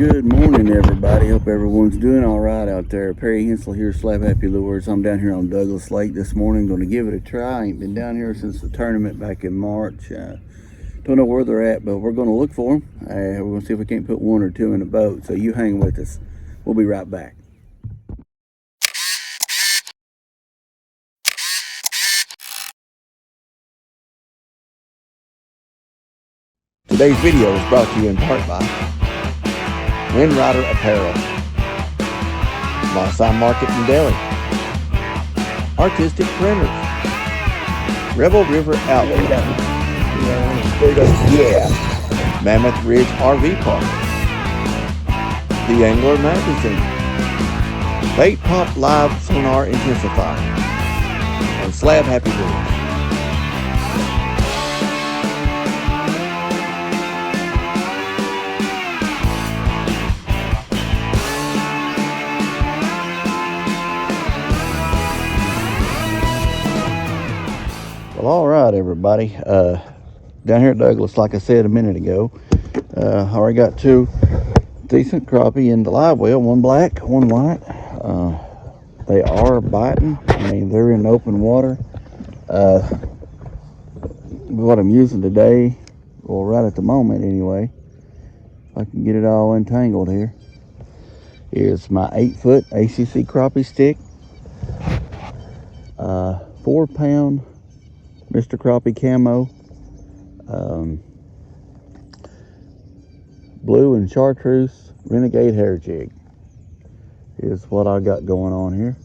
Good morning, everybody. Hope everyone's doing all right out there. Perry Hensel here, Slab Happy Lures. I'm down here on Douglas Lake this morning. Going to give it a try. I ain't been down here since the tournament back in March. Don't know where they're at, but we're going to look for them. We're going to see if we can't put one or two in the boat. So you hang with us. We'll be right back. Today's video is brought to you in part by Windrider Apparel, Mossine Market in Delhi, Artistic Printers, Rebel River Outlet, Mammoth Ridge RV Park, The Angler Magazine, Bait Pop Live Sonar Intensifier, and Slab Happy Lures. Well, all right, everybody. Down here at Douglas, like I said a minute ago, I already got two decent crappie in the live well, one black, one white. They are biting. I mean, they're in open water. What I'm using today, well, right at the moment anyway, if I can get it all entangled here, is my 8-foot ACC crappie stick, 4-pound Mr. Crappie Camo, blue and chartreuse Renegade hair jig is what I got going on here.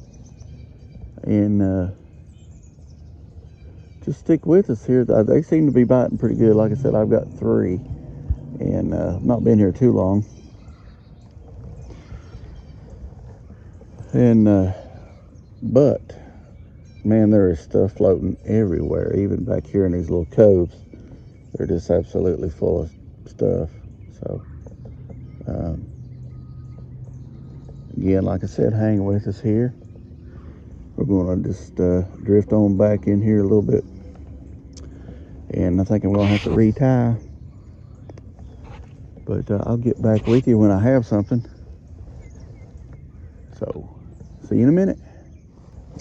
And just stick with us here. They seem to be biting pretty good. Like I said, I've got 3, and not been here too long. And but man, there is stuff floating everywhere, even back here in these little coves. They're just absolutely full of stuff. So again, like I said, hang with us here. We're going to just drift on back in here a little bit, and I think I'm going to have to retie, but I'll get back with you when I have something. So see you in a minute.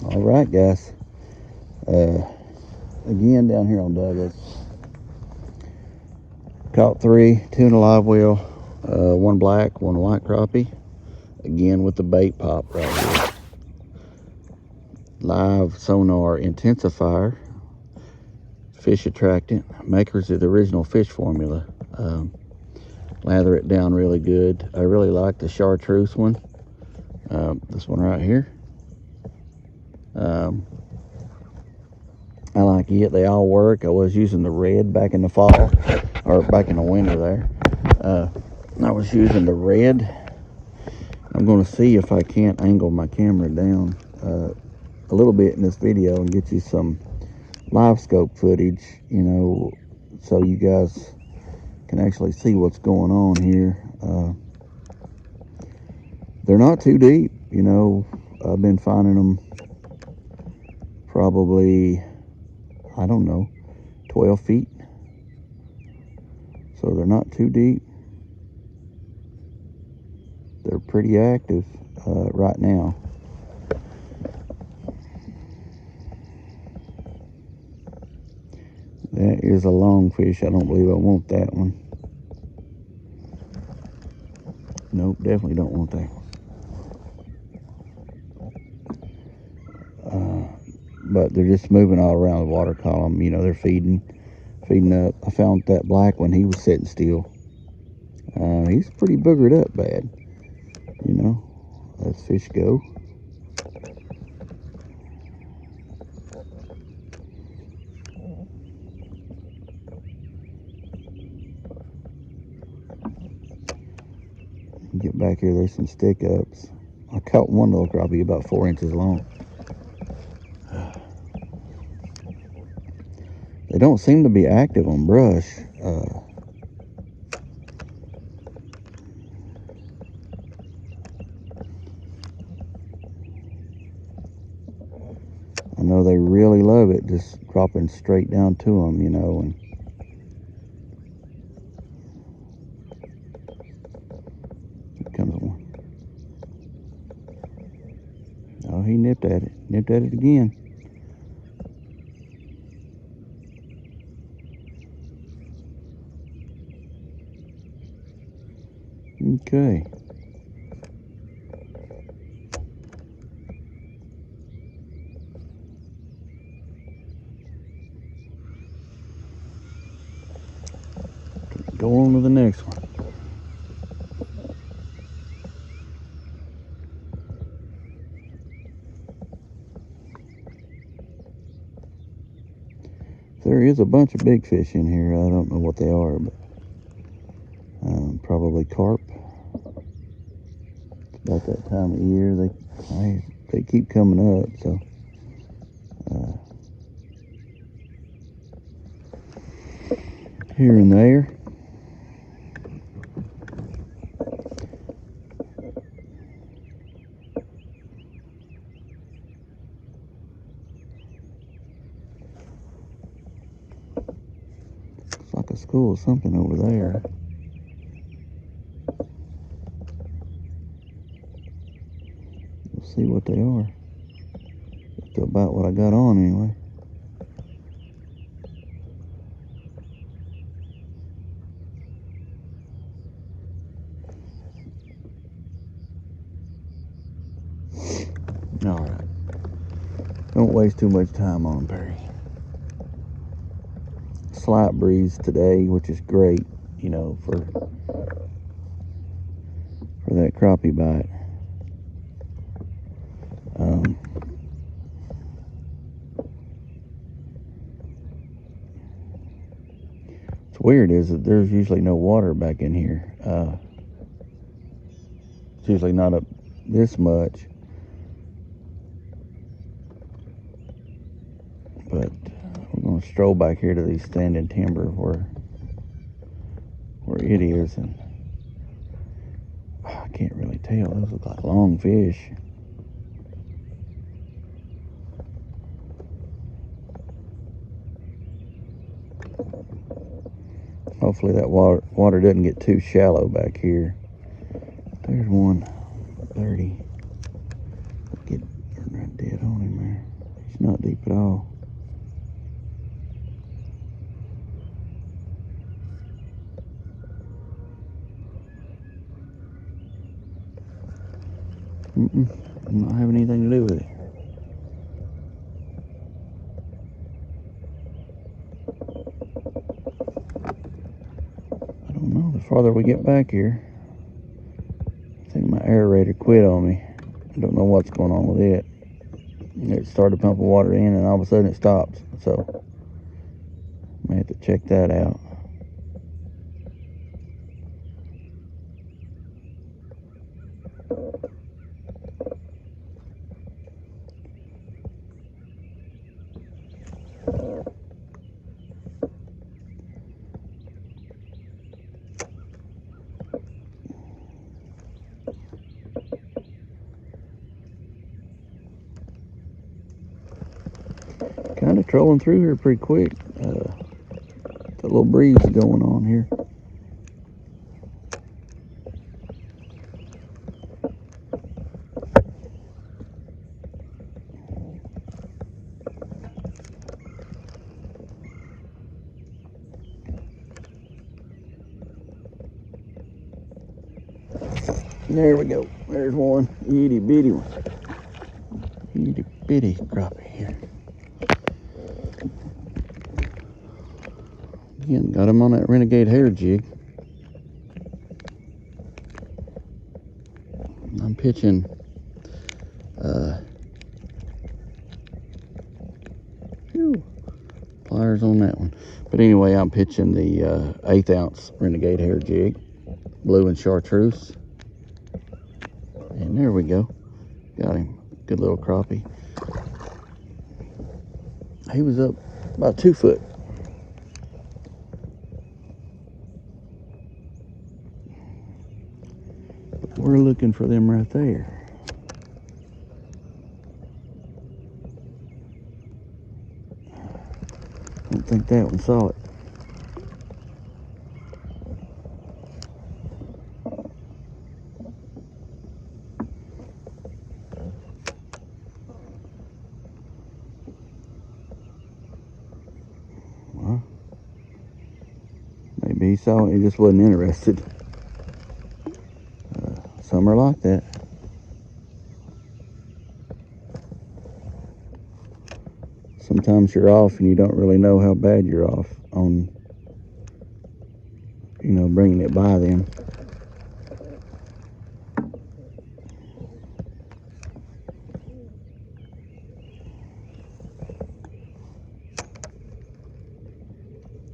All right, guys. Again, down here on Douglas, caught 3, 2 in a live well, 1 black, 1 white crappie. Again with the bait pop right here. Live sonar intensifier, fish attractant, makers of the original fish formula. Lather it down really good. I really like the chartreuse one. This one right here. I like it. They all work. I was using the red back in the fall, or back in the winter there. I was using the red. I'm going to see if I can't angle my camera down a little bit in this video and get you some live scope footage, you know, so you guys can actually see what's going on here. They're not too deep, you know. I've been finding them probably, I don't know, 12 feet. So they're not too deep. They're pretty active right now. That is a long fish. I don't believe I want that one. Nope, definitely don't want that one. But they're just moving all around the water column. You know, they're feeding up. I found that black one. He was sitting still. He's pretty boogered up bad. You know, as fish go. Get back here, there's some stick ups. I caught one little crappie about 4 inches long. They don't seem to be active on brush. I know they really love it, just dropping straight down to them, you know. And he nipped at it. Nipped at it again. Okay. Go on to the next one. There is a bunch of big fish in here. I don't know what they are, but probably carp. It's about that time of year. They keep coming up, so here and there. Looks like a school of something over there. We'll see what they are. That's about what I got on anyway. All right. Don't waste too much time on them, Perry. Slight breeze today, which is great, you know, for that crappie bite. What's weird is that there's usually no water back in here. It's usually not up this much, but we're going to stroll back here to these standing timber where it is, and I can't really tell. Those look like long fish. Hopefully that water doesn't get too shallow back here. There's one 30. Get right dead on him there. He's not deep at all. I'm not having anything to do with it. I don't know. The farther we get back here, I think my aerator quit on me. I don't know what's going on with it. It started pumping water in, and all of a sudden it stops. So I may have to check that out. Kind of trolling through here pretty quick. Got a little breeze going on here. There we go. There's one itty bitty one. Itty bitty crappie here. Again, got him on that renegade hair jig. I'm pitching pliers on that one. But anyway, I'm pitching the 1/8 ounce renegade hair jig, blue and chartreuse. And there we go. Got him. Good little crappie. He was up about 2 foot. But we're looking for them right there. I don't think that one saw it. saw it, he just wasn't interested. Some are like that. Sometimes you're off and you don't really know how bad you're off on, you know, bringing it by them.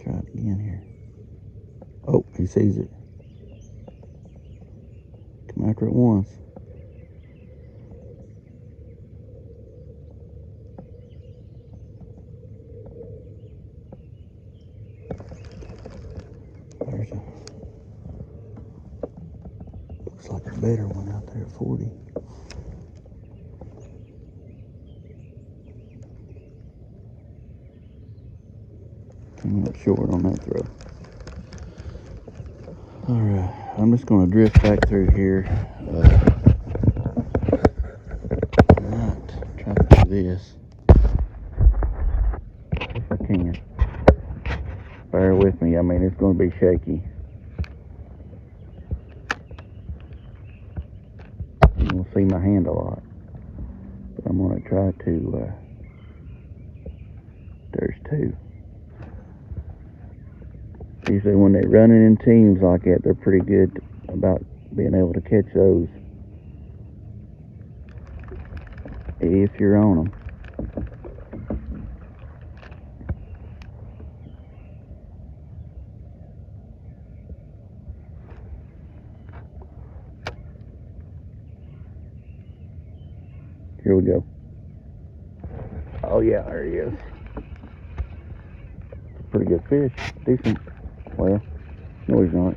Try it again here. Oh, he sees it. Come after it once. There's a, looks like a better one out there at 40. Came up short on that throw. Alright, I'm just going to drift back through here. I might try to do this if I can. Bear with me, I mean, it's going to be shaky. You will see my hand a lot. But I'm going to try to, there's two. Usually when they're running in teams like that, they're pretty good about being able to catch those if you're on them. Here we go. Oh yeah, there he is. Pretty good fish. Decent. Well, no he's not.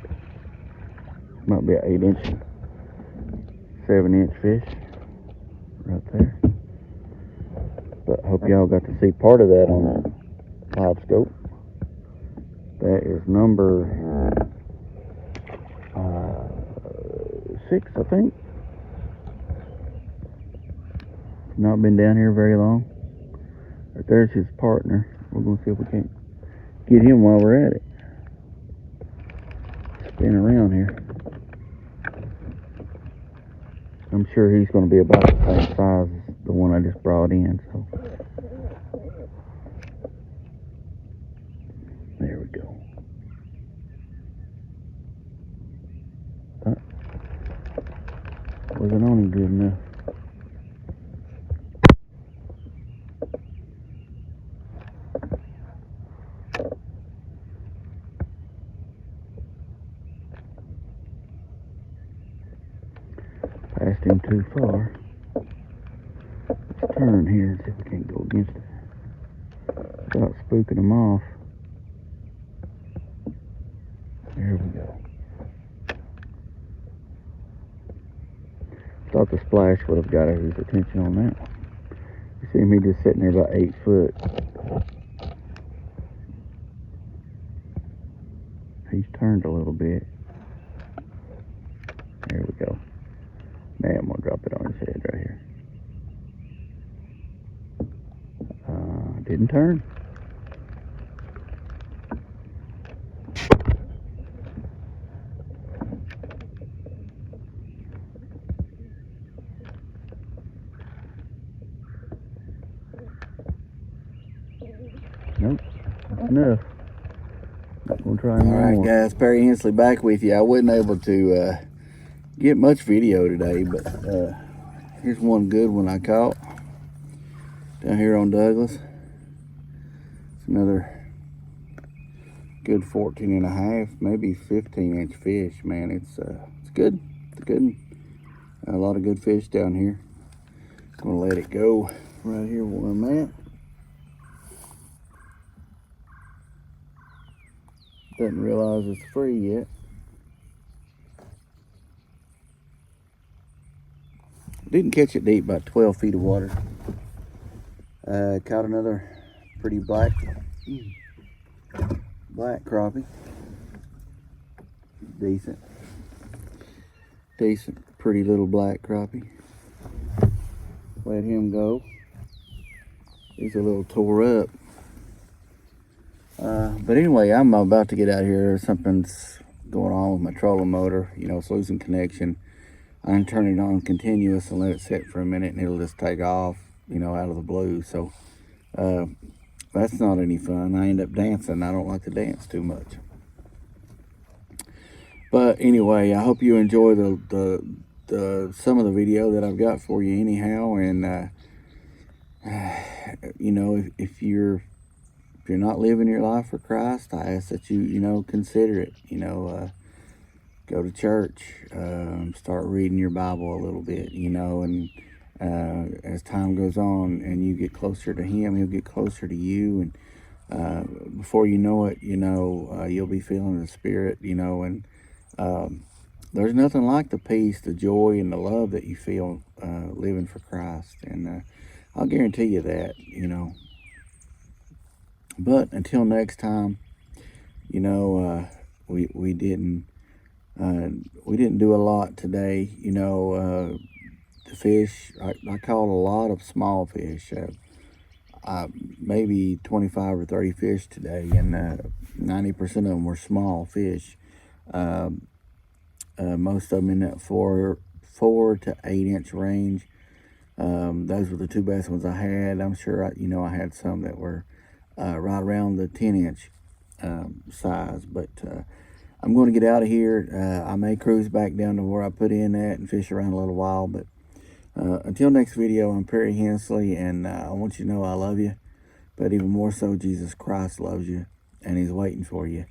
Might be an 8-inch, 7-inch fish right there. But I hope y'all got to see part of that on live scope. That is number 6, I think. Not been down here very long. Right there's his partner. We're gonna see if we can't get him while we're at it. Spin around here. I'm sure he's going to be about the same size as the one I just brought in. So there we go. Wasn't on him good enough. Passed him too far. Let's turn here and see if we can't go against it without spooking him off. There we go. Thought the splash would have got his attention on that one. You see him, he just sitting there about 8 foot. He's turned a little bit. There we go. Now I'm gonna drop it on his head right here. Didn't turn. Nope, that's enough. Not gonna try anymore. Alright guys, Perry Hensley back with you. I wasn't able to get much video today, but here's one good one I caught down here on Douglas. It's another good 14.5, maybe 15-inch fish. Man, it's good. It's good one. A lot of good fish down here. Gonna let it go right here where I'm at. Doesn't realize it's free yet. Didn't catch it deep, about 12 feet of water. Caught another pretty black crappie. Decent, pretty little black crappie. Let him go. He's a little tore up. But anyway, I'm about to get out of here. Something's going on with my trolling motor. You know, it's losing connection. I can turn it on continuous and let it sit for a minute, and it'll just take off, you know, out of the blue. So that's not any fun. I end up dancing. I don't like to dance too much. But anyway, I hope you enjoy the some of the video that I've got for you anyhow. And you know, if you're not living your life for Christ, I ask that you know, consider it. You know, go to church, start reading your Bible a little bit. You know, and as time goes on and you get closer to Him, He'll get closer to you. And before you know it, you know, you'll be feeling the Spirit. You know, and there's nothing like the peace, the joy, and the love that you feel living for Christ. And I'll guarantee you that. You know. But until next time, you know, we didn't do a lot today. You know, the fish, I caught a lot of small fish. Maybe 25 or 30 fish today, and 90% of them were small fish. Most of them in that 4 to 8 inch range. Those were the two best ones I had. I'm sure you know, I had some that were right around the 10-inch size. But I'm going to get out of here. I may cruise back down to where I put in at and fish around a little while. But until next video, I'm Perry Hensley, and I want you to know I love you. But even more so, Jesus Christ loves you, and He's waiting for you.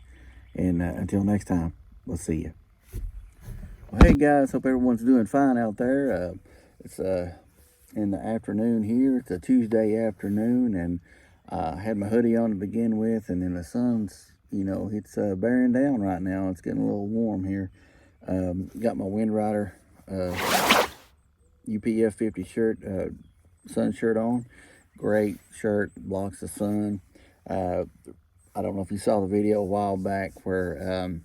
And until next time, we'll see you. Well, hey guys, hope everyone's doing fine out there. It's in the afternoon here. It's a Tuesday afternoon, and I had my hoodie on to begin with, and then the sun's, you know, it's bearing down right now. It's getting a little warm here. Got my Wind Rider UPF 50 shirt, sun shirt on. Great shirt, blocks the sun. I don't know if you saw the video a while back where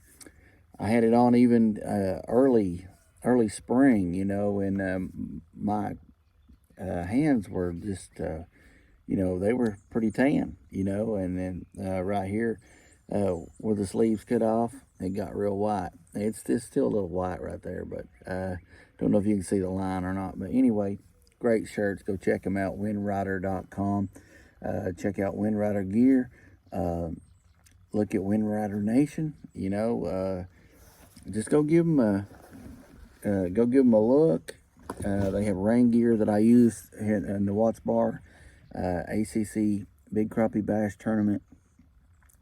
I had it on even early spring, you know, and my hands were just, you know, they were pretty tan, you know. And then right here where the sleeves cut off, it got real white. It's still a little white right there, but don't know if you can see the line or not. But anyway, great shirts. Go check them out, windrider.com. Check out Wind Rider gear. Look at Wind Rider Nation, you know. Just go give them a look. They have rain gear that I use in the Watts Bar ACC Big Crappie Bass Tournament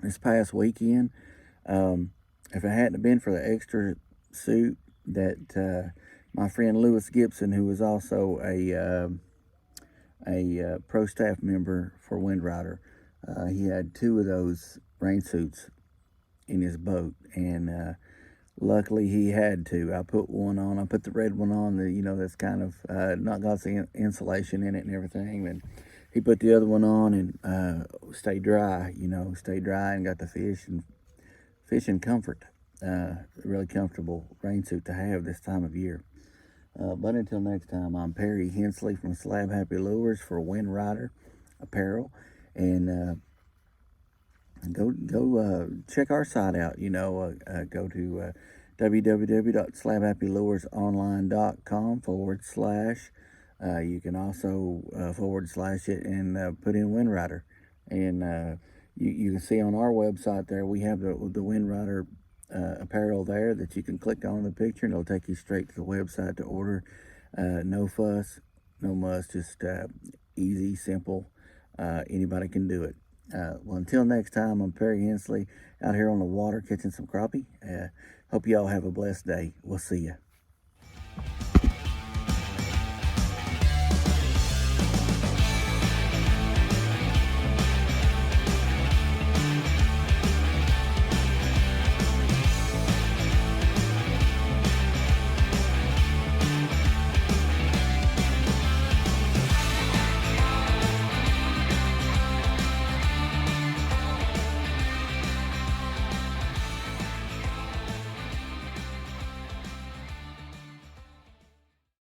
this past weekend. If it hadn't been for the extra suit that my friend Lewis Gibson, who was also a pro staff member for Wind Rider, he had 2 of those rain suits in his boat, and luckily he had to. I put one on. I put the red one on. You know, that's kind of not got the insulation in it and everything. And he put the other one on and stayed dry. You know, stayed dry and got the fish in comfort. Really comfortable rain suit to have this time of year. But until next time, I'm Perry Hensley from Slab Happy Lures for Wind Rider Apparel, and go check our site out. You know, go to www.slabhappyluresonline.com/. You can also / it and put in Wind Rider, and you can see on our website there we have the Wind Rider apparel there that you can click on the picture, and it'll take you straight to the website to order. No fuss, no muss, just easy, simple. Anybody can do it. Well, until next time, I'm Perry Hensley out here on the water catching some crappie. Hope you all have a blessed day. We'll see you.